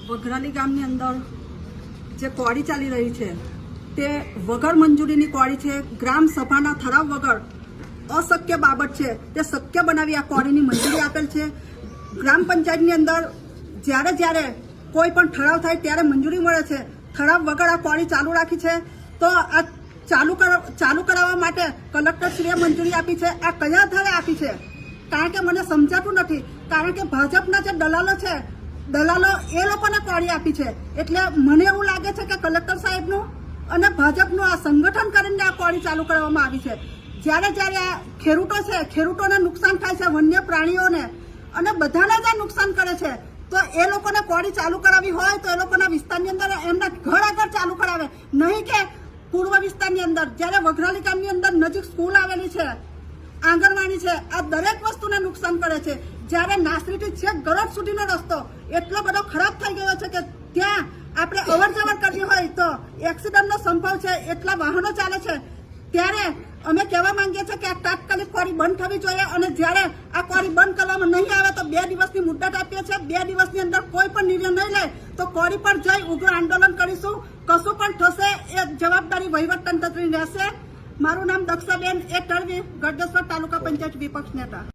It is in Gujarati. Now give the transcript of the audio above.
વઘરાલી ગામની અંદર જે કોળી ચાલી રહી છે તે વગર મંજૂરીની કોળી છે। ગ્રામ સભાના ઠરાવ વગર અશક્ય બાબત છે તે શક્ય બનાવી આ કોળીની મંજૂરી આપેલ છે। ગ્રામ પંચાયતની અંદર જ્યારે જ્યારે કોઈ પણ ઠરાવ થાય ત્યારે મંજૂરી મળે છે। ઠરાવ વગર આ કોળી ચાલુ રાખી છે તો આ ચાલુ કરાવવા માટે કલેક્ટરશ્રીએ મંજૂરી આપી છે। આ કયા આધારે આપી છે? કારણ કે મને સમજાતું નથી। કારણ કે ભાજપના જે દલાલો એ લોકોને કોળી આપી છે। એટલે મને એવું લાગે છે કે કલેક્ટર સાહેબનું અને ભાજપનું આ સંગઠન કરીને આ કોળી ચાલુ કરવામાં આવી છે। જ્યારે જ્યારે આ ખેડૂતો છે, ખેડૂતોને નુકસાન થાય છે, વન્ય પ્રાણીઓને અને બધાને જે નુકસાન કરે છે, તો એ લોકોને કોળી ચાલુ કરાવી હોય તો એ લોકોના વિસ્તારની અંદર એમના ઘર આગળ ચાલુ કરાવે, નહીં કે પૂર્વ વિસ્તારની અંદર। જ્યારે વઘરાલી ગામની અંદર નજીક સ્કૂલ આવેલી છે, આંગણવાડી છે, આ દરેક વસ્તુને નુકસાન કરે છે। જ્યારે નાસરીથી છેક ગરજ સુધીનો રસ્તો એટલો બધો ખરાબ થઈ ગયો છે કે ત્યાં આપણે અવર જવર કરવી હોય તો એક્સિડન્ટનો સંભવ છે, એટલા વાહનો ચાલે છે। ત્યારે અમે કહેવા માંગીએ છીએ કે આ તાત્કાલિક કોરી બંધ થવી જોઈએ અને જ્યારે આ કોરી બંધ કરવામાં નહીં આવે તો 2 દિવસની મુદત આપીએ છીએ। 2 દિવસની અંદર કોઈ પણ નિર્ણય નહીં લે તો કોરી પર જઈ ઉગ્ર આંદોલન કરીશું। કશું પણ થશે એ જવાબદારી વહીવટતંત્રની રહેશે। મારું નામ દક્ષાબેન એ તળવી, ગળદેશ્વર તાલુકા પંચાયત વિપક્ષ નેતા।